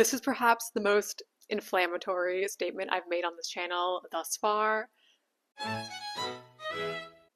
This is perhaps the most inflammatory statement I've made on this channel thus far.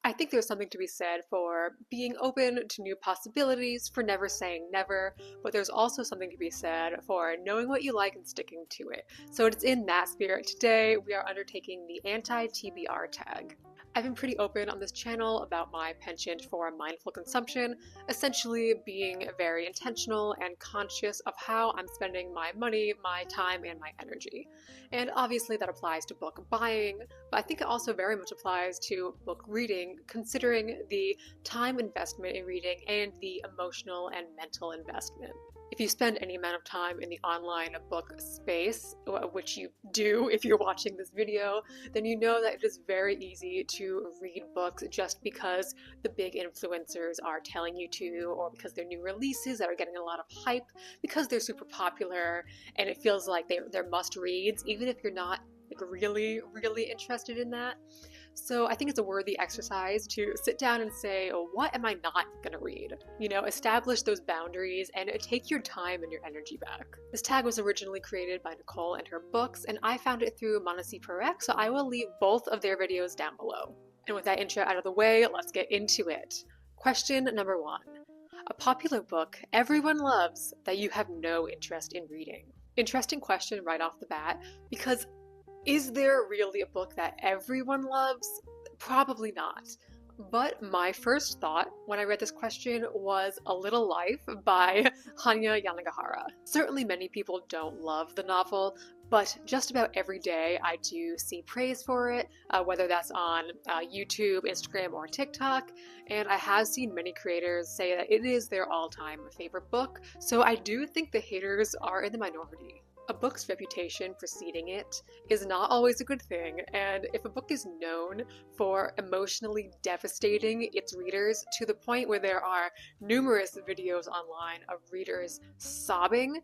I think there's something to be said for being open to new possibilities, for never saying never, but there's also something to be said for knowing what you like and sticking to it. So it's in that spirit. Today we are undertaking the anti-TBR tag. I've been pretty open on this channel about my penchant for mindful consumption, essentially being very intentional and conscious of how I'm spending my money, my time, and my energy. And obviously that applies to book buying, but I think it also very much applies to book reading, considering the time investment in reading and the emotional and mental investment. If you spend any amount of time in the online book space, which you do if you're watching this video, then you know that it is very easy to read books just because the big influencers are telling you to, or because they're new releases that are getting a lot of hype, because they're super popular and it feels like they're must-reads, even if you're not really interested in that. So I think it's a worthy exercise to sit down and say, oh, what am I not gonna read? You know, establish those boundaries and take your time and your energy back. This tag was originally created by Nicole and her books, and I found it through mcevoy, so I will leave both of their videos down below. And with that intro out of the way, let's get into it. Question number 1. A popular book everyone loves that you have no interest in reading. Interesting question right off the bat, because is there really a book that everyone loves? Probably not. But my first thought when I read this question was A Little Life by Hanya Yanagihara. Certainly many people don't love the novel, but just about every day I do see praise for it, whether that's on YouTube, Instagram, or TikTok, and I have seen many creators say that it is their all-time favorite book, so I do think the haters are in the minority. A book's reputation preceding it is not always a good thing, and if a book is known for emotionally devastating its readers to the point where there are numerous videos online of readers sobbing,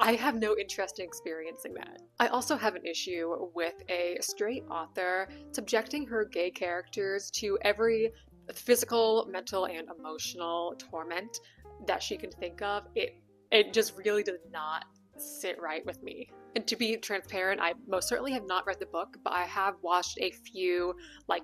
I have no interest in experiencing that. I also have an issue with a straight author subjecting her gay characters to every physical, mental, and emotional torment that she can think of. It just really does not sit right with me. And to be transparent, I most certainly have not read the book, but I have watched a few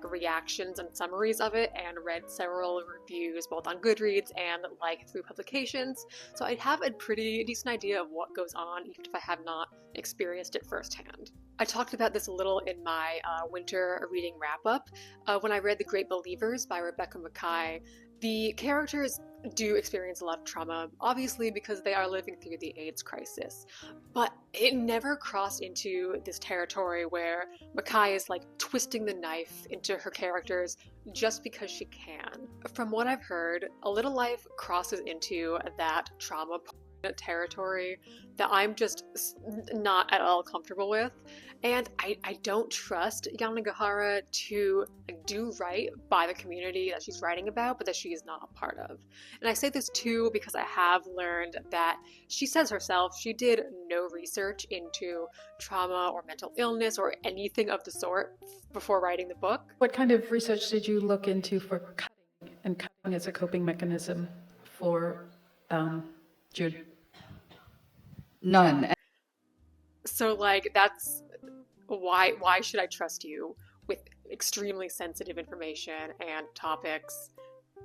reactions and summaries of it and read several reviews both on Goodreads and through publications, so I have a pretty decent idea of what goes on even if I have not experienced it firsthand. I talked about this a little in my winter reading wrap-up. When I read The Great Believers by Rebecca Makkai, the characters do experience a lot of trauma, obviously because they are living through the AIDS crisis, but it never crossed into this territory where Makkai is twisting the knife into her characters just because she can. From what I've heard, A Little Life crosses into that trauma territory that I'm just not at all comfortable with, and I don't trust Yanagihara to do right by the community that she's writing about but that she is not a part of. And I say this too because I have learned that she says herself she did no research into trauma or mental illness or anything of the sort before writing the book. What kind of research did you look into for cutting, and cutting as a coping mechanism for Jude? None. So that's why should I trust you with extremely sensitive information and topics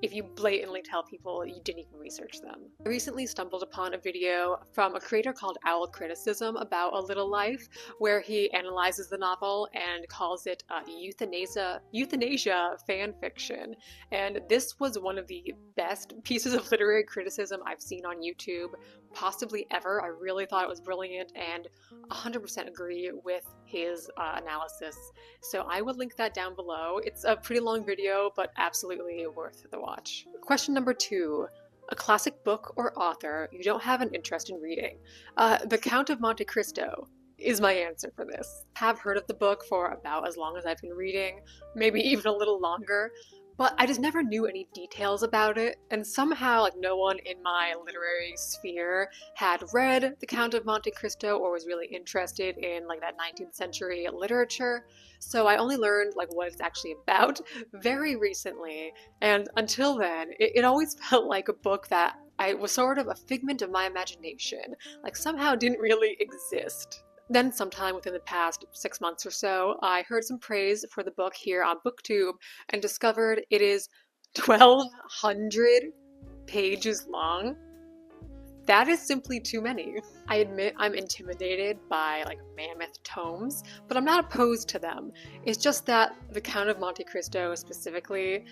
if you blatantly tell people you didn't even research them? I recently stumbled upon a video from a creator called Owl Criticism about A Little Life, where he analyzes the novel and calls it euthanasia fan fiction. And this was one of the best pieces of literary criticism I've seen on YouTube, possibly ever. I really thought it was brilliant and 100% agree with his analysis. So I will link that down below. It's a pretty long video, but absolutely worth the watch. Question number 2. A classic book or author you don't have an interest in reading. The Count of Monte Cristo is my answer for this. I have heard of the book for about as long as I've been reading, maybe even a little longer, but I just never knew any details about it, and somehow no one in my literary sphere had read The Count of Monte Cristo or was really interested in that 19th century literature, so I only learned what it's actually about very recently, and until then it always felt like a book that I was sort of a figment of my imagination, like somehow didn't really exist. Then sometime within the past 6 months or so, I heard some praise for the book here on booktube and discovered it is 1,200 pages long. That is simply too many. I admit I'm intimidated by like mammoth tomes, but I'm not opposed to them. It's just that The Count of Monte Cristo specifically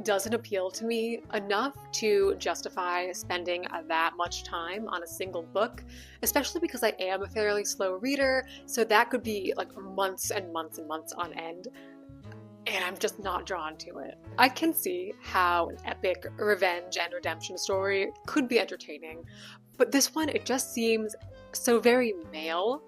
doesn't appeal to me enough to justify spending that much time on a single book, especially because I am a fairly slow reader, so that could be like months and months and months on end. And I'm just not drawn to it. I can see how an epic revenge and redemption story could be entertaining, but this one, it just seems so very male.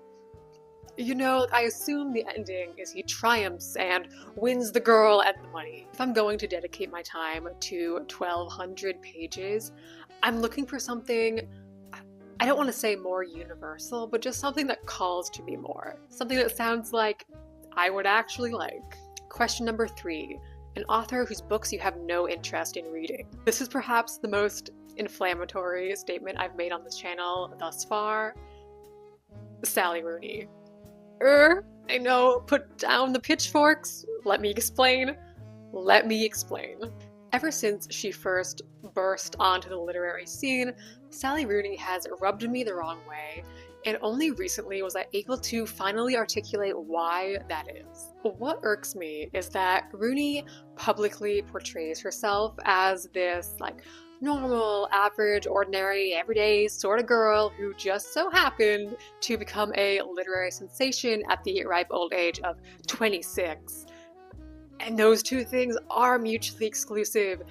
You know, I assume the ending is he triumphs and wins the girl and the money. If I'm going to dedicate my time to 1,200 pages, I'm looking for something, I don't want to say more universal, but just something that calls to me more. Something that sounds like I would actually like. Question number 3. An author whose books you have no interest in reading. This is perhaps the most inflammatory statement I've made on this channel thus far. Sally Rooney. I know, put down the pitchforks. Let me explain. Let me explain. Ever since she first burst onto the literary scene, Sally Rooney has rubbed me the wrong way, and only recently was I able to finally articulate why that is. What irks me is that Rooney publicly portrays herself as this, like, normal, average, ordinary, everyday sort of girl who just so happened to become a literary sensation at the ripe old age of 26. And those two things are mutually exclusive.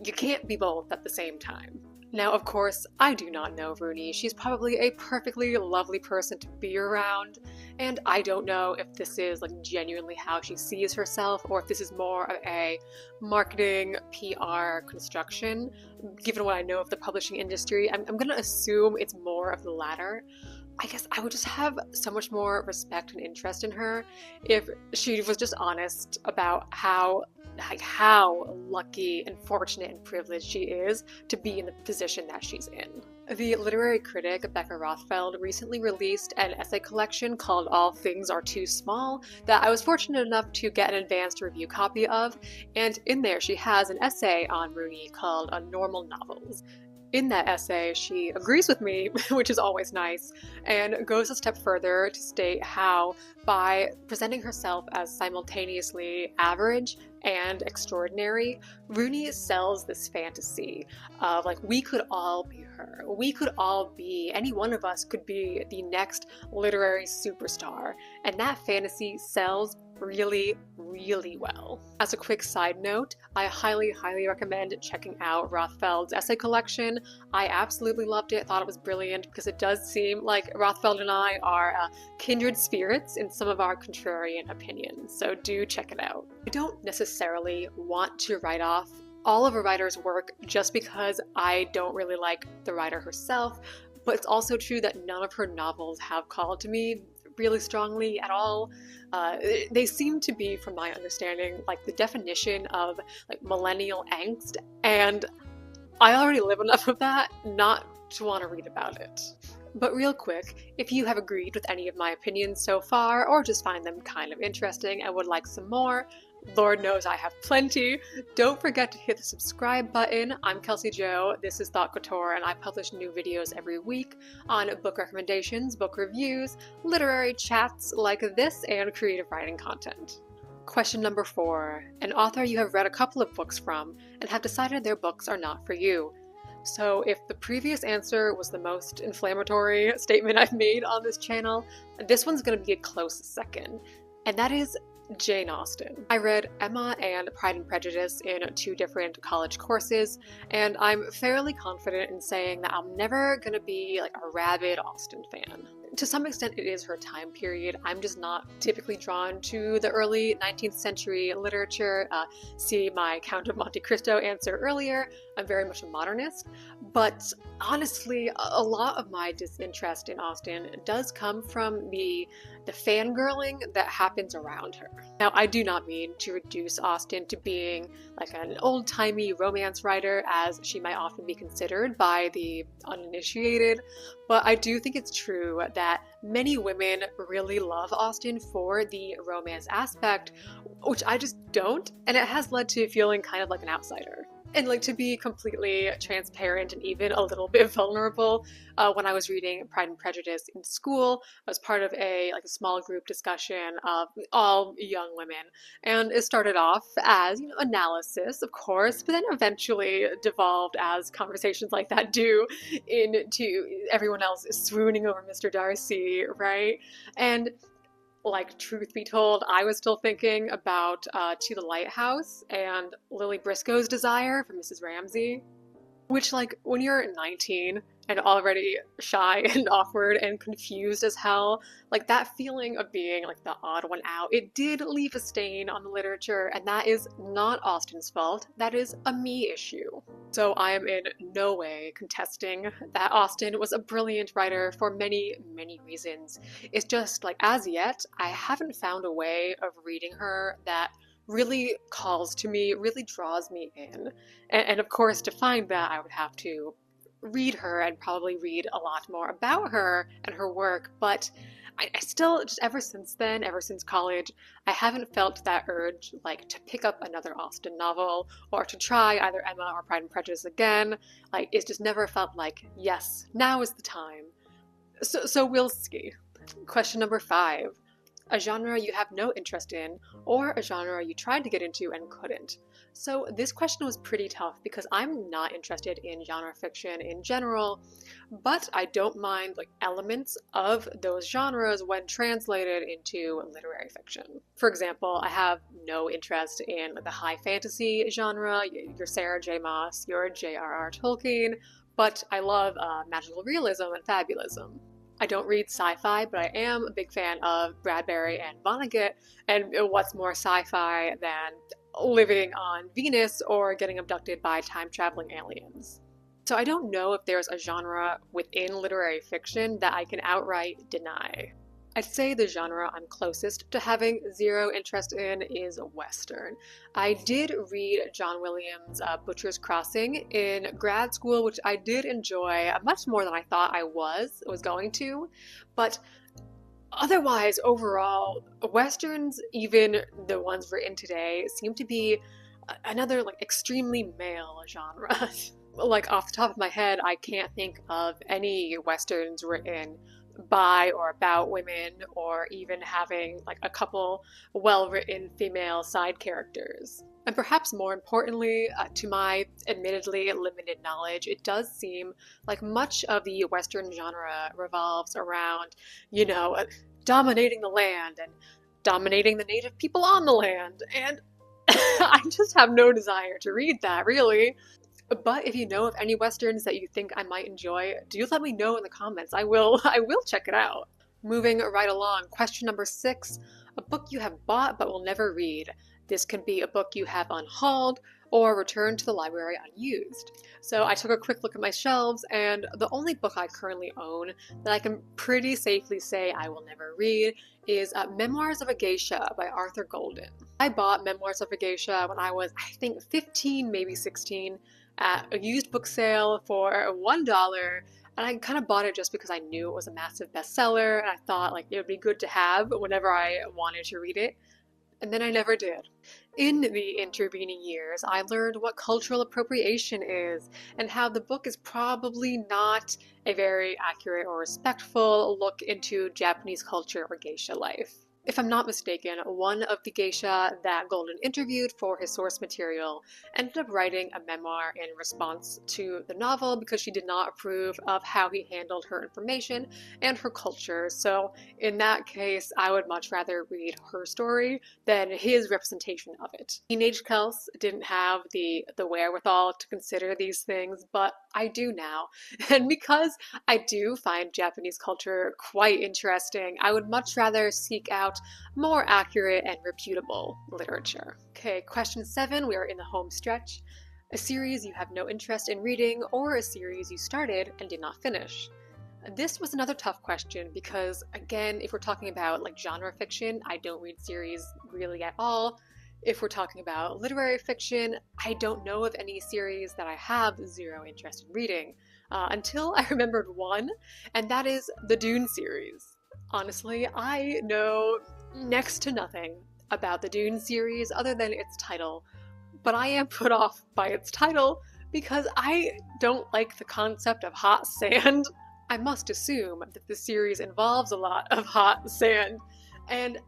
You can't be both at the same time. Now, of course, I do not know Rooney. She's probably a perfectly lovely person to be around, and I don't know if this is like genuinely how she sees herself or if this is more of a marketing PR construction. Given what I know of the publishing industry, I'm gonna assume it's more of the latter. I guess I would just have so much more respect and interest in her if she was just honest about how lucky and fortunate and privileged she is to be in the position that she's in. The literary critic Becca Rothfeld recently released an essay collection called All Things Are Too Small that I was fortunate enough to get an advanced review copy of, and in there she has an essay on Rooney called Normal Novels. In that essay, she agrees with me, which is always nice, and goes a step further to state how, by presenting herself as simultaneously average and extraordinary, Rooney sells this fantasy of, like, we could all be her. We could all be, any one of us could be the next literary superstar, and that fantasy sells really, really well. As a quick side note, I highly recommend checking out Rothfeld's essay collection. I absolutely loved it, thought it was brilliant, because it does seem like Rothfeld and I are kindred spirits in some of our contrarian opinions, so do check it out. I don't necessarily want to write off all of a writer's work just because I don't really like the writer herself, but it's also true that none of her novels have called to me really strongly at all. They seem to be, from my understanding, like the definition of like millennial angst, and I already live enough of that not to want to read about it. But real quick, if you have agreed with any of my opinions so far, or just find them kind of interesting and would like some more, Lord knows I have plenty. Don't forget to hit the subscribe button. I'm Kelsey Jo, this is Thought Couture, and I publish new videos every week on book recommendations, book reviews, literary chats like this, and creative writing content. Question number 4. An author you have read a couple of books from and have decided their books are not for you. So if the previous answer was the most inflammatory statement I've made on this channel, this one's going to be a close second, and that is Jane Austen. I read Emma and Pride and Prejudice in 2 different college courses, and I'm fairly confident in saying that I'm never gonna be like a rabid Austen fan. to some extent it is her time period. I'm just not typically drawn to the early 19th century literature. See my Count of Monte Cristo answer earlier. I'm very much a modernist, but honestly, a lot of my disinterest in Austen does come from the fangirling that happens around her. Now, I do not mean to reduce Austen to being like an old-timey romance writer, as she might often be considered by the uninitiated, but I do think it's true that many women really love Austen for the romance aspect, which I just don't, and it has led to feeling kind of like an outsider. And like, to be completely transparent and even a little bit vulnerable, when I was reading Pride and Prejudice in school, I was part of a small group discussion of all young women, and it started off as analysis, of course, but then eventually devolved, as conversations like that do, into everyone else swooning over Mr. Darcy, right? And like, truth be told, I was still thinking about To the Lighthouse and Lily Briscoe's desire for Mrs. Ramsay. Which, like, when you're 19 and already shy and awkward and confused as hell, like, that feeling of being, like, the odd one out, it did leave a stain on the literature, and that is not Austen's fault. That is a me issue. So I am in no way contesting that Austen was a brilliant writer for many, many reasons. It's just, like, as yet, I haven't found a way of reading her that really calls to me, really draws me in. And of course, to find that, I would have to read her and probably read a lot more about her and her work, but I still, just ever since then, ever since college, I haven't felt that urge, like, to pick up another Austen novel or to try either Emma or Pride and Prejudice again. Like, it's just never felt like, yes, now is the time. So we'll see. Question number 5. A genre you have no interest in, or a genre you tried to get into and couldn't. So this question was pretty tough because I'm not interested in genre fiction in general, but I don't mind elements of those genres when translated into literary fiction. For example, I have no interest in the high fantasy genre, your Sarah J. Maas, your J.R.R. Tolkien, but I love magical realism and fabulism. I don't read sci-fi, but I am a big fan of Bradbury and Vonnegut, and what's more sci-fi than living on Venus or getting abducted by time-traveling aliens? So I don't know if there's a genre within literary fiction that I can outright deny. I'd say the genre I'm closest to having zero interest in is Western. I did read John Williams' Butcher's Crossing in grad school, which I did enjoy much more than I thought I was going to, but otherwise, overall, Westerns, even the ones we're in today, seem to be another extremely male genre. Like, off the top of my head, I can't think of any Westerns written by or about women, or even having a couple well-written female side characters. And perhaps more importantly, to my admittedly limited knowledge, it does seem like much of the Western genre revolves around, dominating the land and dominating the native people on the land, and I just have no desire to read that, really. But if you know of any Westerns that you think I might enjoy, do let me know in the comments. I will check it out. Moving right along, question number 6, a book you have bought but will never read. This can be a book you have unhauled or returned to the library unused. So I took a quick look at my shelves, and the only book I currently own that I can pretty safely say I will never read is Memoirs of a Geisha by Arthur Golden. I bought Memoirs of a Geisha when I was, I think, 15, maybe 16, at a used book sale for $1, and I kind of bought it just because I knew it was a massive bestseller, and I thought it would be good to have whenever I wanted to read it. And then I never did. In the intervening years, I learned what cultural appropriation is, and how the book is probably not a very accurate or respectful look into Japanese culture or geisha life. If I'm not mistaken, one of the geisha that Golden interviewed for his source material ended up writing a memoir in response to the novel because she did not approve of how he handled her information and her culture. So in that case, I would much rather read her story than his representation of it. Teenage Kels didn't have the wherewithal to consider these things, but I do now. And because I do find Japanese culture quite interesting, I would much rather seek out more accurate and reputable literature. Okay, question 7, we are in the home stretch. A series you have no interest in reading, or a series you started and did not finish. This was another tough question because, again, if we're talking about like genre fiction, I don't read series really at all. If we're talking about literary fiction, I don't know of any series that I have zero interest in reading. Until I remembered one, and that is the Dune series. Honestly, I know next to nothing about the Dune series other than its title, but I am put off by its title because I don't like the concept of hot sand. I must assume that the series involves a lot of hot sand, and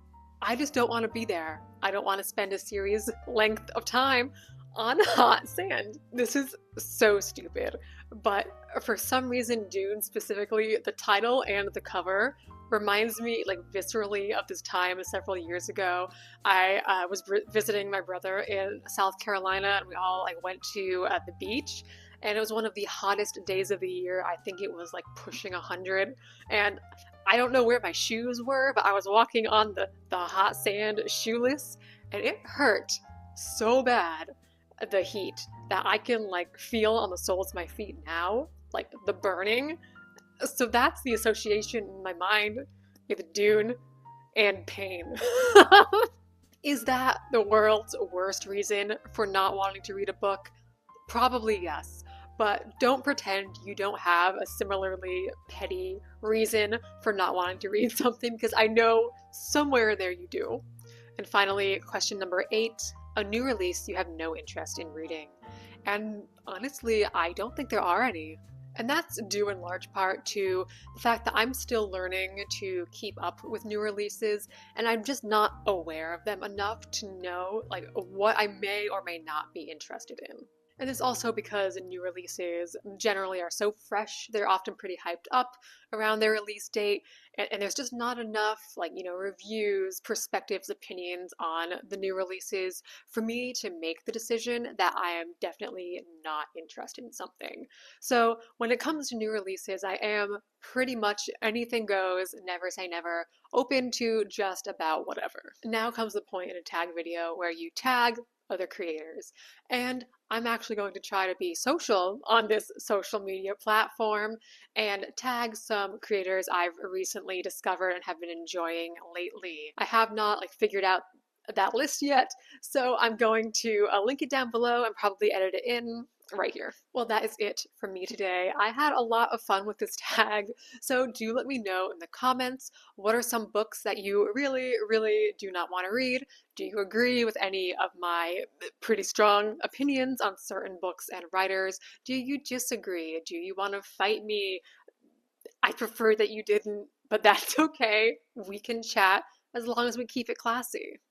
I just don't want to be there. I don't want to spend a series length of time on hot sand. This is so stupid, but for some reason, Dune specifically, the title and the cover reminds me like viscerally of this time several years ago. I was visiting my brother in South Carolina, and we all like went to the beach, and it was one of the hottest days of the year. I think it was like pushing 100, and I don't know where my shoes were, but I was walking on the hot sand shoeless, and it hurt so bad, the heat, that I can like feel on the soles of my feet now, like the burning. So that's the association in my mind with Dune and pain. Is that the world's worst reason for not wanting to read a book? Probably yes. But don't pretend you don't have a similarly petty reason for not wanting to read something, because I know somewhere there you do. And finally, question number 8, a new release you have no interest in reading. And honestly, I don't think there are any. And that's due in large part to the fact that I'm still learning to keep up with new releases, and I'm just not aware of them enough to know like what I may or may not be interested in. And it's also because new releases generally are so fresh, they're often pretty hyped up around their release date, and there's just not enough, like, reviews, perspectives, opinions on the new releases for me to make the decision that I am definitely not interested in something. So when it comes to new releases, I am pretty much anything goes, never say never, open to just about whatever. Now comes the point in a tag video where you tag other creators. And I'm actually going to try to be social on this social media platform and tag some creators I've recently discovered and have been enjoying lately. I have not figured out that list yet, so I'm going to link it down below and probably edit it in right here. Well, that is it for me today. I had a lot of fun with this tag, so do let me know in the comments, what are some books that you really, really do not want to read? Do you agree with any of my pretty strong opinions on certain books and writers? Do you disagree? Do you want to fight me? I prefer that you didn't, but that's okay. We can chat as long as we keep it classy.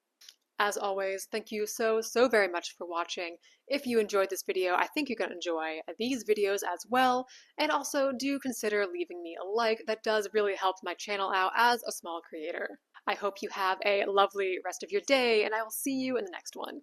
As always, thank you so very much for watching. If you enjoyed this video, I think you're going to enjoy these videos as well. And also do consider leaving me a like. That does really help my channel out as a small creator. I hope you have a lovely rest of your day, and I will see you in the next one.